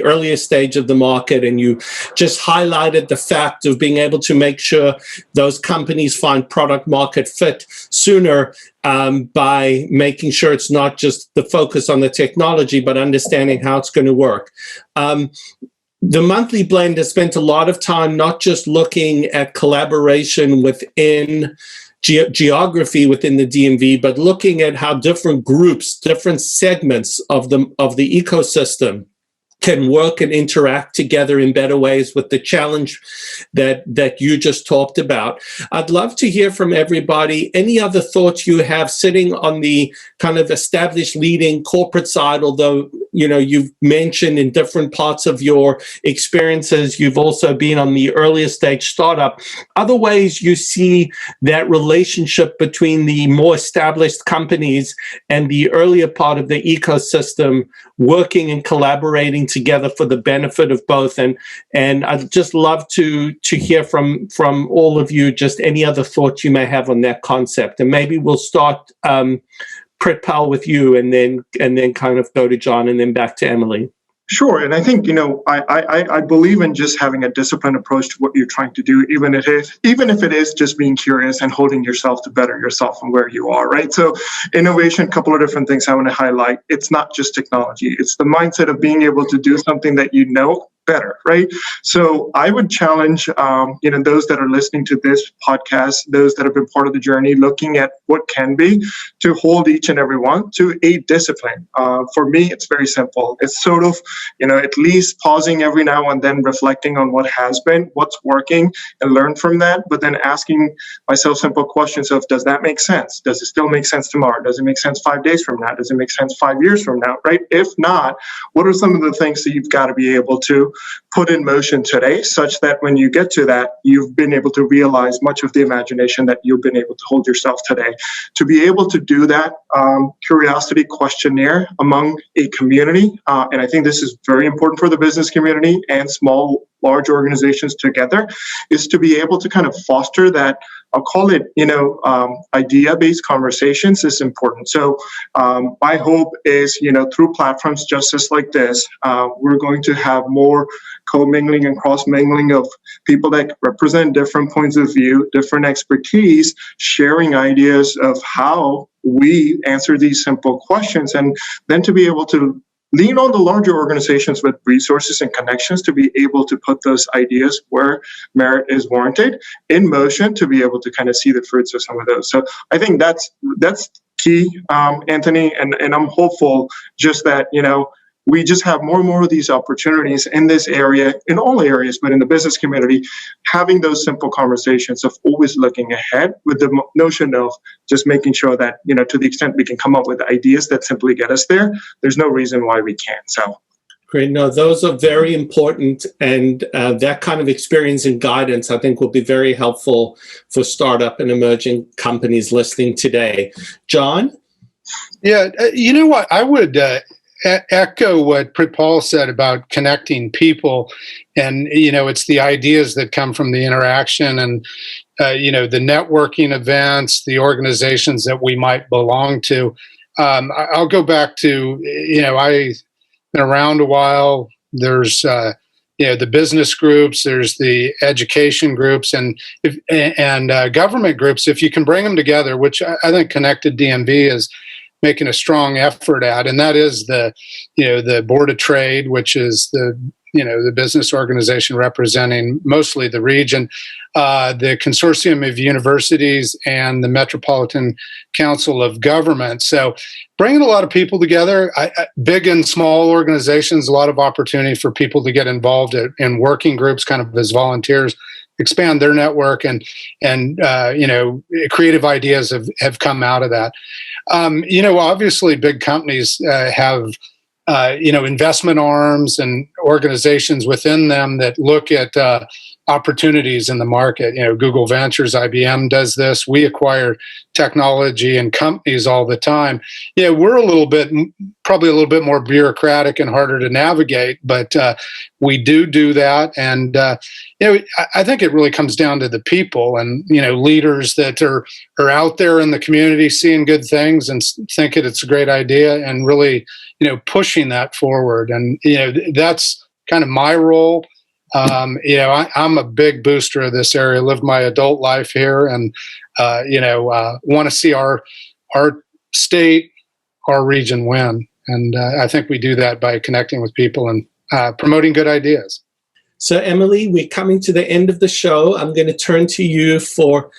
S1: earliest stage of the market, and you just highlighted the fact of being able to make sure those companies find product market fit sooner by making sure it's not just the focus on the technology, but understanding how it's going to work. The monthly blend has spent a lot of time not just looking at collaboration within geography within the DMV, but looking at how different groups, different segments of the ecosystem can work and interact together in better ways with the challenge that you just talked about. I'd love to hear from everybody any other thoughts you have sitting on the kind of established leading corporate side, although you've mentioned in different parts of your experiences, you've also been on the earlier stage startup. Other ways you see that relationship between the more established companies and the earlier part of the ecosystem working and collaborating together for the benefit of both. And I'd just love to hear from all of you just any other thoughts you may have on that concept. And maybe we'll start Pritpal with you, and then kind of go to John, and then back to Emily.
S5: Sure. And I think, I believe in just having a disciplined approach to what you're trying to do, even if it is just being curious and holding yourself to better yourself and where you are, right? So innovation, a couple of different things I want to highlight. It's not just technology. It's the mindset of being able to do something that you know better, right? So I would challenge, those that are listening to this podcast, those that have been part of the journey, looking at what can be, to hold each and every one to a discipline. For me, it's very simple. It's sort of, at least pausing every now and then, reflecting on what has been, what's working, and learn from that. But then asking myself simple questions of, does that make sense? Does it still make sense tomorrow? Does it make sense 5 days from now? Does it make sense 5 years from now, right? If not, what are some of the things that you've got to be able to put in motion today, such that when you get to that, you've been able to realize much of the imagination that you've been able to hold yourself today. To be able to do that curiosity questionnaire among a community, and I think this is very important for the business community and large organizations together, is to be able to kind of foster that, I'll call it, idea-based conversations is important. So my hope is, through platforms just like this, we're going to have more co-mingling and cross-mingling of people that represent different points of view, different expertise, sharing ideas of how we answer these simple questions, and then to be able to lean on the larger organizations with resources and connections to be able to put those ideas where merit is warranted in motion, to be able to kind of see the fruits of some of those. So I think that's key, Anthony, and I'm hopeful just that, we just have more and more of these opportunities in this area, in all areas, but in the business community, having those simple conversations of always looking ahead with the notion of just making sure that, to the extent we can come up with ideas that simply get us there, there's no reason why we can't. So.
S1: Great. No, those are very important. And that kind of experience and guidance, I think, will be very helpful for startup and emerging companies listening today. John?
S4: Yeah, you know what? I would echo what Pritpal said about connecting people. And, it's the ideas that come from the interaction and, the networking events, the organizations that we might belong to. I'll go back to, I've been around a while. There's, the business groups, there's the education groups, and government groups. If you can bring them together, which I think Connected DMV is making a strong effort at, and that is the Board of Trade, which is the business organization representing mostly the region, the Consortium of Universities, and the Metropolitan Council of Government. So bringing a lot of people together, big and small organizations, a lot of opportunity for people to get involved in working groups, kind of as volunteers, expand their network, and creative ideas have come out of that. Obviously big companies have investment arms and organizations within them that look at opportunities in the market. Google Ventures, IBM does this. We acquire technology and companies all the time. We're probably a little bit more bureaucratic and harder to navigate, but we do that. And I think it really comes down to the people and leaders that are out there in the community seeing good things and thinking it's a great idea and really pushing that forward. And that's kind of my role. I'm a big booster of this area. Lived my adult life here, and want to see our state, our region win. And I think we do that by connecting with people and promoting good ideas.
S1: So, Emily, we're coming to the end of the show. I'm going to turn to you for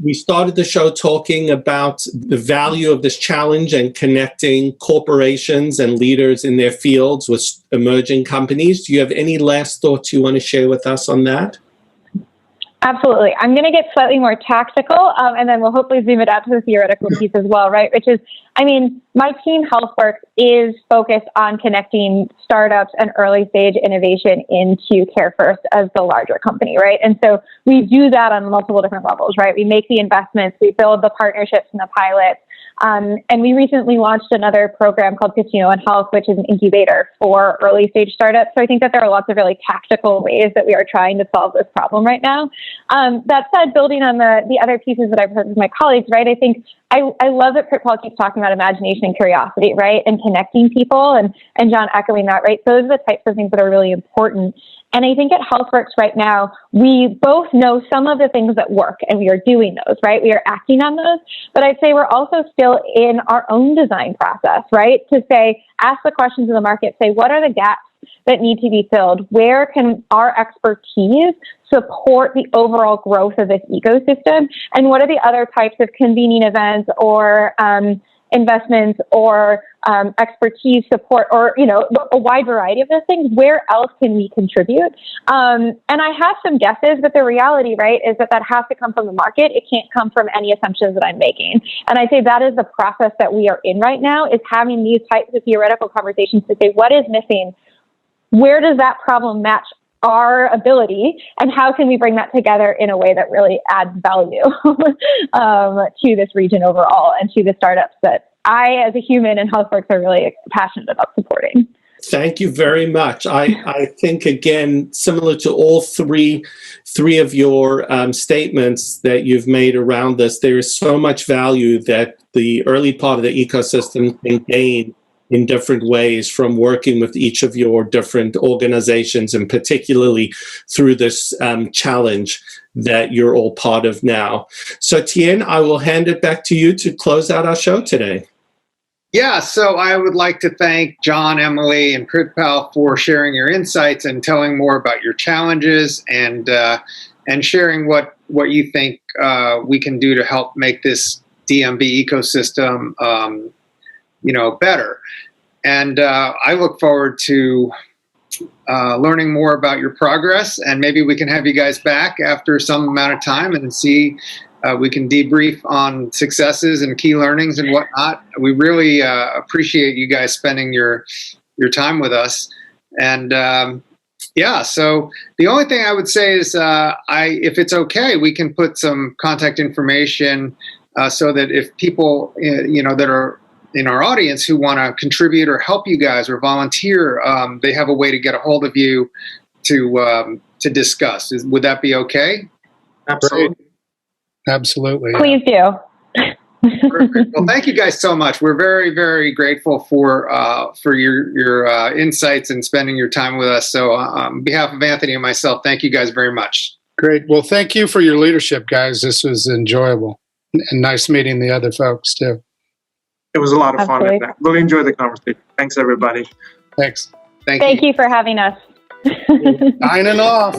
S1: we started the show talking about the value of this challenge and connecting corporations and leaders in their fields with emerging companies. Do you have any last thoughts you want to share with us on that?
S3: Absolutely. I'm going to get slightly more tactical, and then we'll hopefully zoom it out to the theoretical piece as well, right? Which is, my team, HealthWorks, is focused on connecting startups and early stage innovation into CareFirst as the larger company, right? And so we do that on multiple different levels, right? We make the investments, we build the partnerships and the pilots. And we recently launched another program called Casino and Health, which is an incubator for early stage startups. So I think that there are lots of really tactical ways that we are trying to solve this problem right now. That said, building on the other pieces that I've heard with my colleagues, right? I think I love that Pritpal keeps talking about imagination and curiosity, right? And connecting people, and John echoing that, right? Those are the types of things that are really important. And I think at HealthWorks right now, we both know some of the things that work, and we are doing those, right? We are acting on those. But I'd say we're also still in our own design process, right? To say, ask the questions of the market, say, what are the gaps that need to be filled? Where can our expertise support the overall growth of this ecosystem? And what are the other types of convening events or investments or expertise support, or a wide variety of those things? Where else can we contribute? And I have some guesses, but the reality, right, is that has to come from the market. It can't come from any assumptions that I'm making. And I say that is the process that we are in right now, is having these types of theoretical conversations to say, what is missing? where does that problem match our ability, and how can we bring that together in a way that really adds value to this region overall and to the startups that I, as a human in HealthWorks, are really passionate about supporting.
S1: Thank you very much. I think, again, similar to all three of your statements that you've made around this, there is so much value that the early part of the ecosystem can gain in different ways from working with each of your different organizations, and particularly through this challenge that you're all part of now. So, Tien, I will hand it back to you to close out our show today.
S2: Yeah, so I would like to thank John, Emily, and Prithpal for sharing your insights and telling more about your challenges and sharing what you think we can do to help make this DMV ecosystem better. And I look forward to learning more about your progress, and maybe we can have you guys back after some amount of time and see we can debrief on successes and key learnings and whatnot. We really appreciate you guys spending your time with us. And so the only thing I would say is if it's okay, we can put some contact information so that if people that are in our audience who want to contribute or help you guys or volunteer, they have a way to get a hold of you to discuss. Would that be okay?
S5: Absolutely.
S4: Absolutely.
S3: Please do.
S2: Perfect. Well, thank you guys so much. We're very, very grateful for your insights and spending your time with us. So on behalf of Anthony and myself, thank you guys very much.
S4: Great. Well, thank you for your leadership, guys. This was enjoyable and nice meeting the other folks too.
S5: It was a lot of fun.
S3: Absolutely.
S5: And I really enjoyed the conversation. Thanks, everybody.
S4: Thanks.
S2: Thank
S3: Thank you for having us.
S4: Signing off.